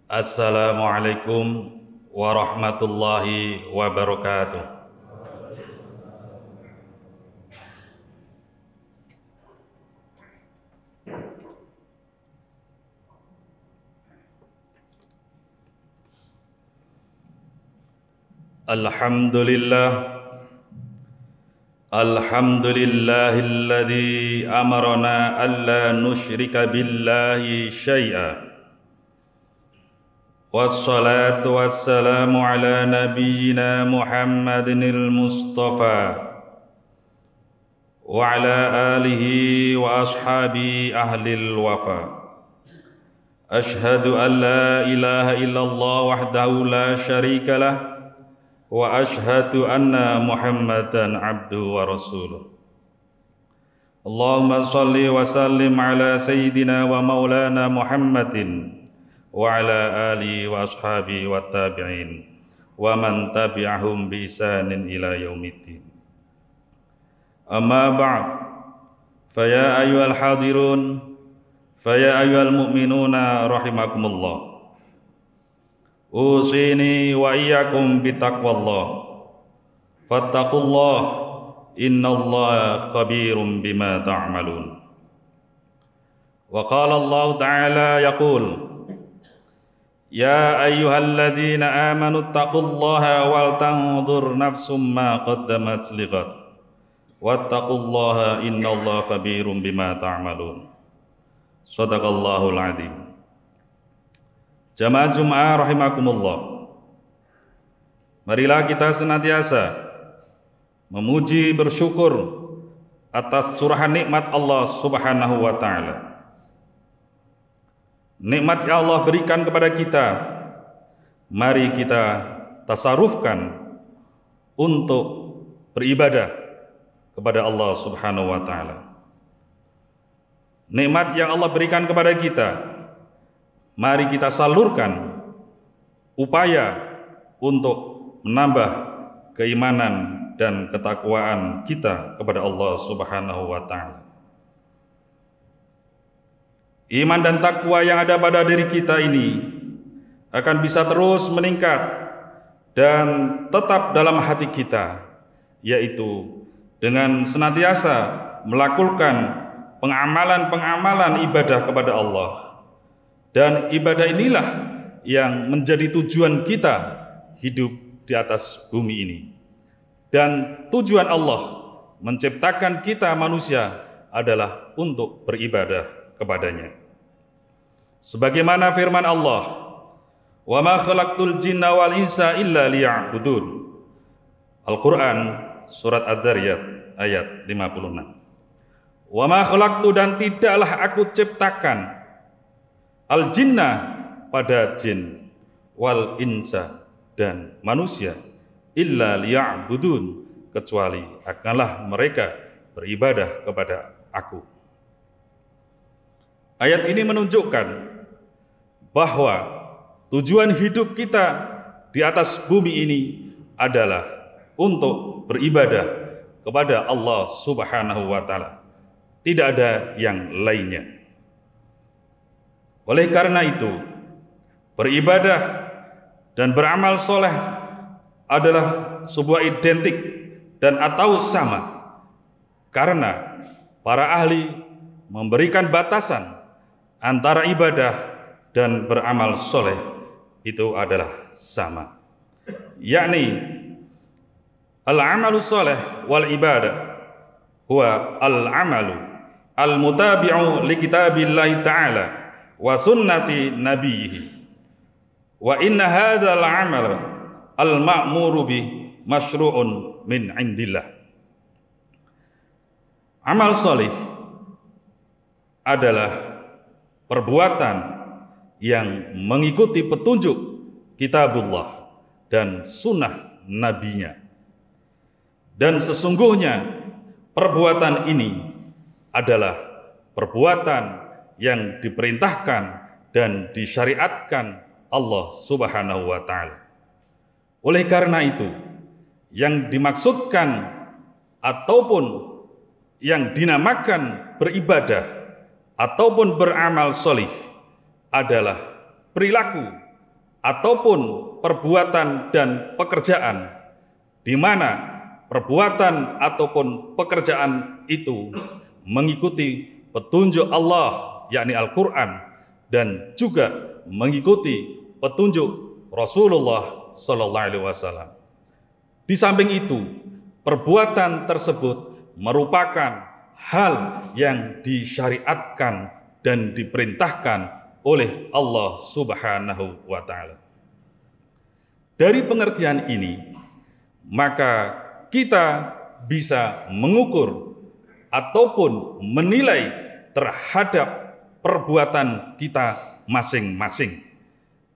Assalamualaikum warahmatullahi wabarakatuh. Alhamdulillahilladzi amarna alla nusyrika billahi syai'a. Wassalatu wassalamu ala nabiyyina Muhammadinil Mustafa wa ala alihi wa ashabi ahlil wafa. Ashhadu an la ilaha illallah wahdahu la syarika lah wa ashhadu anna Muhammadan abduhu wa rasuluh. Allahumma salli wa sallim ala sayyidina wa maulana Muhammadin wa ala alihi wa ashabihi wa tabi'in wa man tabi'ahum bi ihsanin ila yaumiddin. Amma ba'd, fa ya ayyuhal hadirun, fa ya ayyuhal mu'minuna rahimakumullah. Usini wa iyyakum bitaqwallah. Fattaqullah, innallaha khabirum bima ta'malun. Wa qala Allah ta'ala yaqul, ya ayyuhalladzina amanu taqullaha wal tanzur nafsum ma qaddamat lighad. Wattaqullaha innallaha khabirum bima ta'malun. Shadaqallahul adzim. Jamaah Jum'ah rahimakumullah, marilah kita senantiasa memuji bersyukur atas curahan nikmat Allah subhanahu wa ta'ala. Nikmat yang Allah berikan kepada kita, mari kita tasarufkan untuk beribadah kepada Allah subhanahu wa ta'ala. Nikmat yang Allah berikan kepada kita, mari kita salurkan upaya untuk menambah keimanan dan ketakwaan kita kepada Allah subhanahu wa ta'ala. Iman dan takwa yang ada pada diri kita ini akan bisa terus meningkat dan tetap dalam hati kita, yaitu dengan senantiasa melakukan pengamalan-pengamalan ibadah kepada Allah. Dan ibadah inilah yang menjadi tujuan kita hidup di atas bumi ini. Dan tujuan Allah menciptakan kita manusia adalah untuk beribadah kepadanya. Sebagaimana firman Allah, "Wa ma khalaqtul jinna wal insa illa liya'budun." Al-Quran surat Ad-Dariyat ayat 56. "Wa ma khalaqtu," dan tidaklah aku ciptakan, al-jinnah pada jin, wal insa dan manusia, illa liya'budun, kecuali akanlah mereka beribadah kepada aku. Ayat ini menunjukkan bahwa tujuan hidup kita di atas bumi ini adalah untuk beribadah kepada Allah subhanahu wa ta'ala. Tidak ada yang lainnya. Oleh karena itu, beribadah dan beramal soleh adalah sebuah identik dan atau sama, karena para ahli memberikan batasan antara ibadah dan beramal soleh itu adalah sama, yakni al-amalu soleh wal ibadah huwa al-amalu al-mutabi'u li kitabillahi ta'ala wa sunnati nabiyhi, wa inna hadzal amal al-ma'muru bi masyru'un min indillah. Amal soleh adalah perbuatan yang mengikuti petunjuk kitabullah dan sunnah nabinya. Dan sesungguhnya perbuatan ini adalah perbuatan yang diperintahkan dan disyariatkan Allah subhanahu wa ta'ala. Oleh karena itu, yang dimaksudkan ataupun yang dinamakan beribadah ataupun beramal solih adalah perilaku ataupun perbuatan dan pekerjaan, di mana perbuatan ataupun pekerjaan itu mengikuti petunjuk Allah, yakni Al-Quran, dan juga mengikuti petunjuk Rasulullah Sallallahu Alaihi Wasallam. Di samping itu, perbuatan tersebut merupakan hal yang disyariatkan dan diperintahkan oleh Allah Subhanahu wa Ta'ala. Dari pengertian ini, maka kita bisa mengukur ataupun menilai terhadap perbuatan kita masing-masing.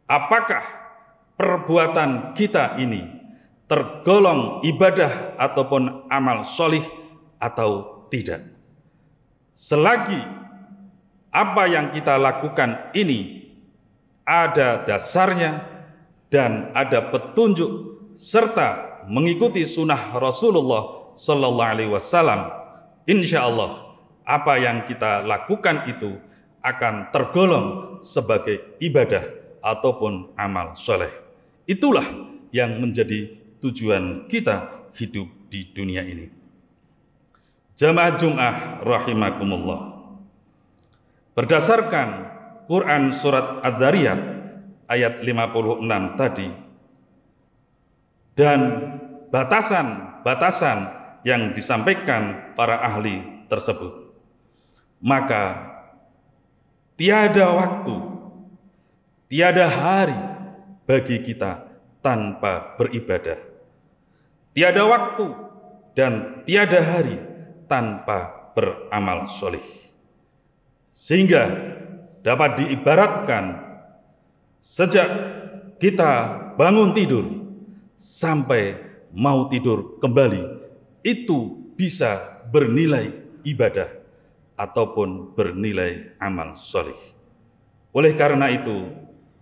Apakah perbuatan kita ini tergolong ibadah ataupun amal solih atau tidak? Selagi apa yang kita lakukan ini ada dasarnya dan ada petunjuk serta mengikuti sunnah Rasulullah Sallallahu Alaihi Wasallam, insya Allah apa yang kita lakukan itu akan tergolong sebagai ibadah ataupun amal soleh. Itulah yang menjadi tujuan kita hidup di dunia ini. Jamaah Jum'ah rahimakumullah. Berdasarkan Quran surat Ad-Dzariyat ayat 56 tadi, dan batasan-batasan yang disampaikan para ahli tersebut, maka tiada waktu, tiada hari bagi kita tanpa beribadah. Tiada waktu dan tiada hari tanpa beramal soleh. Sehingga dapat diibaratkan sejak kita bangun tidur sampai mau tidur kembali, itu bisa bernilai ibadah ataupun bernilai amal soleh. Oleh karena itu,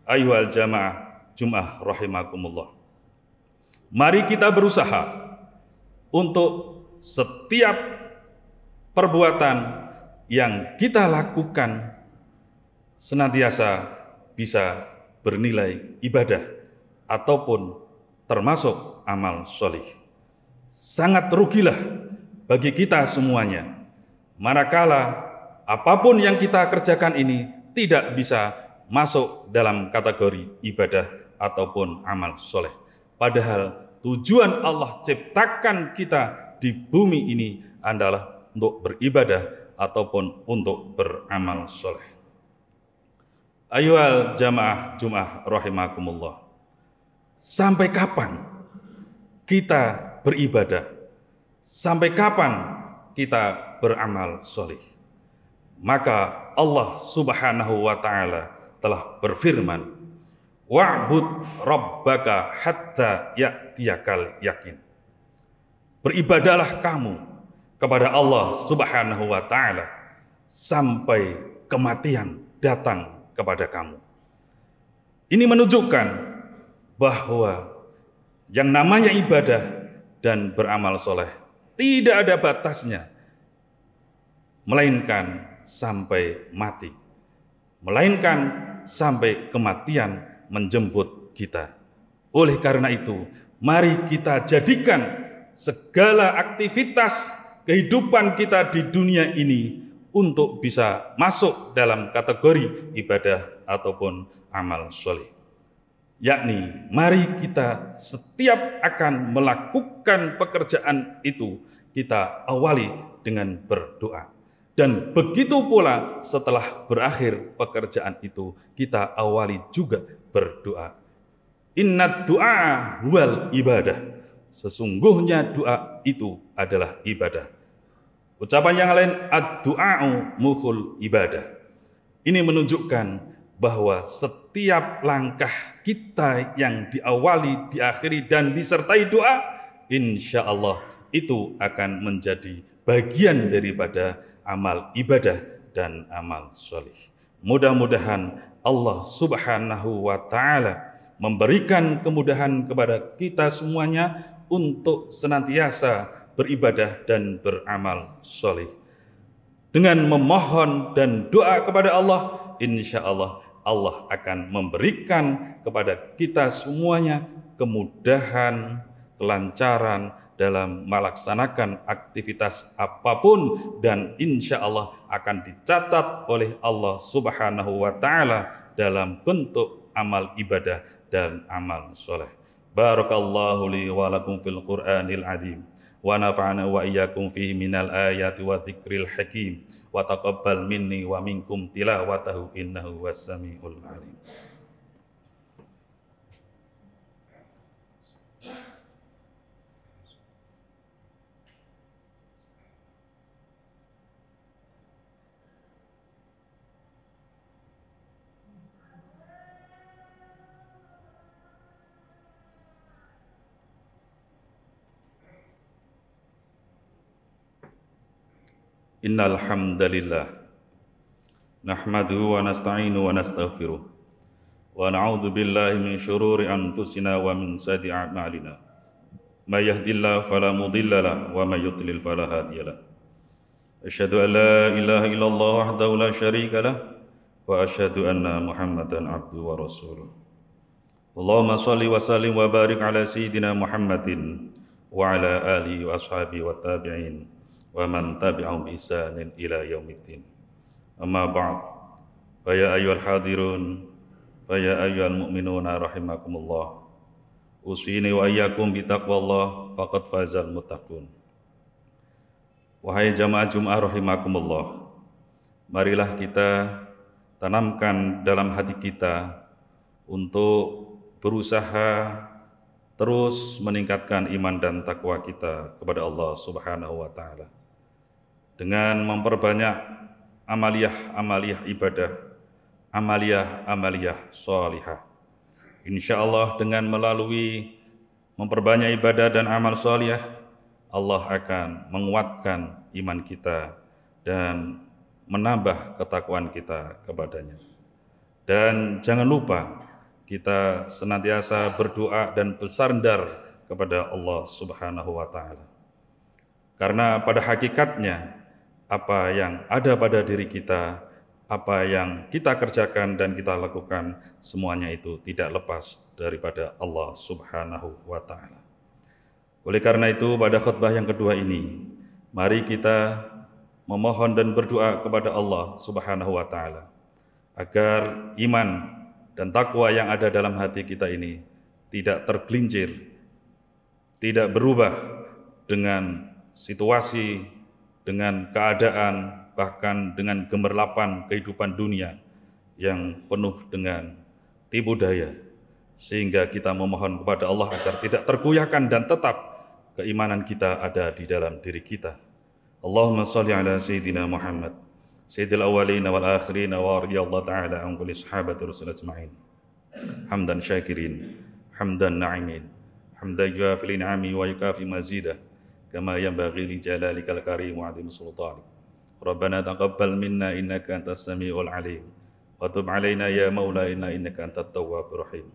ayyuhal jamaah Jum'ah rahimakumullah, mari kita berusaha untuk setiap perbuatan yang kita lakukan senantiasa bisa bernilai ibadah ataupun termasuk amal soleh. Sangat rugilah bagi kita semuanya manakala apapun yang kita kerjakan ini tidak bisa masuk dalam kategori ibadah ataupun amal soleh. Padahal tujuan Allah ciptakan kita di bumi ini adalah untuk beribadah ataupun untuk beramal soleh. Ayyuhal jamaah Jum'ah rahimakumullah, sampai kapan kita beribadah? Sampai kapan kita beramal soleh? Maka Allah Subhanahu wa Ta'ala telah berfirman, wa'bud rabbaka hatta ya'tiyakal yakin. Beribadahlah kamu kepada Allah Subhanahu wa Ta'ala sampai kematian datang kepada kamu. Ini menunjukkan bahwa yang namanya ibadah dan beramal soleh tidak ada batasnya, melainkan sampai mati, melainkan sampai kematian menjemput kita. Oleh karena itu, mari kita jadikan segala aktivitas kehidupan kita di dunia ini untuk bisa masuk dalam kategori ibadah ataupun amal soleh. Yakni, mari kita setiap akan melakukan pekerjaan itu, kita awali dengan berdoa. Dan begitu pula setelah berakhir pekerjaan itu, kita awali juga berdoa. Inna du'a wal ibadah. Sesungguhnya doa itu adalah ibadah. Ucapan yang lain, ad-du'a'u mukhul ibadah. Ini menunjukkan bahwa setiap langkah kita yang diawali, diakhiri, dan disertai doa, insya Allah itu akan menjadi bagian daripada amal ibadah dan amal soleh. Mudah-mudahan Allah Subhanahu wa Ta'ala memberikan kemudahan kepada kita semuanya untuk senantiasa beribadah dan beramal soleh. Dengan memohon dan doa kepada Allah, insya Allah Allah akan memberikan kepada kita semuanya kemudahan, kelancaran dalam melaksanakan aktivitas apapun, dan insya Allah akan dicatat oleh Allah Subhanahu wa Ta'ala dalam bentuk amal ibadah dan amal soleh. Barakallahu li wa lakum fil Qur'anil azim wa nafa'ana wa iyyakum fihi minal ayati wa dzikril hakim wa taqabbal minni wa minkum tilawatahu innahu was-sami'ul alim. Innal hamdalillah nahmaduhu wa nasta'inu wa nastaghfiruh wa na'udzu billahi min syururi anfusina wa min sayyiati a'malina. May yahdihillahu fala mudilla lahu wa may yudlil fala hadiya lahu. Asyhadu an la ilaha illallah wahdahu la syarika lahu wa asyhadu anna Muhammadan abduhu wa rasuluh. Allahumma shalli wa sallim wa barik ala sayyidina Muhammadin wa ala alihi wa ashabihi wa tabi'in wa man tabi'ahum bi ihsanin ila yaumiddin. Amma ba'd. Fa ya ayyuhal hadirun, fa ya ayyuhal mu'minuna rahimakumullah. Usini wa iyyakum bi taqwallah faqad fazal muttaqun. Wahai jamaah Jumat rahimakumullah, marilah kita tanamkan dalam hati kita untuk berusaha terus meningkatkan iman dan takwa kita kepada Allah Subhanahu wa Ta'ala dengan memperbanyak amaliyah ibadah, amaliyah sholihah. Insya Allah dengan melalui memperbanyak ibadah dan amal sholihah, Allah akan menguatkan iman kita dan menambah ketakwaan kita kepadanya. Dan jangan lupa kita senantiasa berdoa dan bersandar kepada Allah Subhanahu wa Ta'ala. Karena pada hakikatnya apa yang ada pada diri kita, apa yang kita kerjakan dan kita lakukan, semuanya itu tidak lepas daripada Allah Subhanahu wa Ta'ala. Oleh karena itu, pada khutbah yang kedua ini, mari kita memohon dan berdoa kepada Allah Subhanahu wa Ta'ala agar iman dan takwa yang ada dalam hati kita ini tidak tergelincir, tidak berubah dengan situasi, dengan keadaan, bahkan dengan gemerlapan kehidupan dunia yang penuh dengan tipu daya, sehingga kita memohon kepada Allah agar tidak tergoyahkan dan tetap keimanan kita ada di dalam diri kita. Allahumma shalli ala sayyidina Muhammad sayyidil awwalin wal akhirin wa radiyallahu ta'ala an kulli sahabati rasul ajma'in. Hamdan syakirin, hamdan na'imin, hamdan yuafi ni'ami wa yukafi mazidah, kama yanbaghi li jalalikal karim wa 'azimi sultanik. Rabbana taqabbal minna innaka antas samiul alim wa tub 'alaina ya maulana innaka antat tawwabur rahim.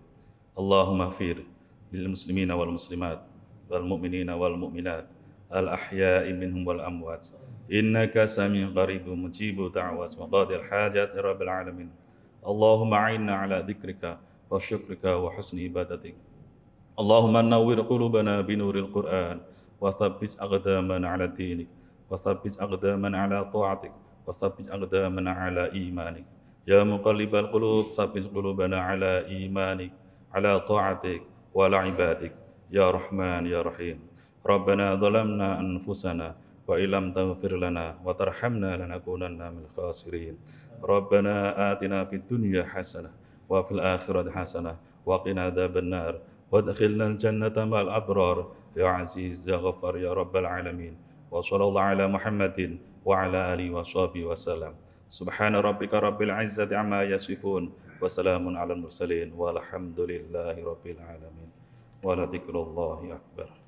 Allahumma ighfir lil muslimina wal muslimat wal mu'minina wal mu'minat al ahya'i minhum wal amwat innaka samiun qaribun mujibud da'wat wa qadil hajat ya rabbil alamin. Allahumma 'inna 'ala dzikrika wa syukrika wa husni ibadatik. Allahumma nawwir qulubana binuril Qur'an wa tsabbit aqdamana 'ala dinik wa tsabbit aqdamana 'ala ta'atik wa tsabbit aqdamana 'ala imanik. Ya muqallibal qulub tsabbit qulubana 'ala imanik 'ala ta'atik wa 'ala ibadik ya Rahman ya Rahim. Rabbana zalamna anfusana wa illam taghfir lana wa tarhamna lanakunanna minal khasirin. Rabbana atina fid dunya hasanah wa fil akhirati hasanah wa qina adzabannar wa adkhilna al-jannata ma'al abrar ya aziz ya ghaffar ya rabbal alamin. Wa sallallahu ala Muhammadin wa ala alihi wa sahbihi wa sallam. Subhana rabbika rabbil izzati amma yasifun wa salamun alal mursalin walhamdulillahi rabbil alamin. Wa la dzikrullahi akbar.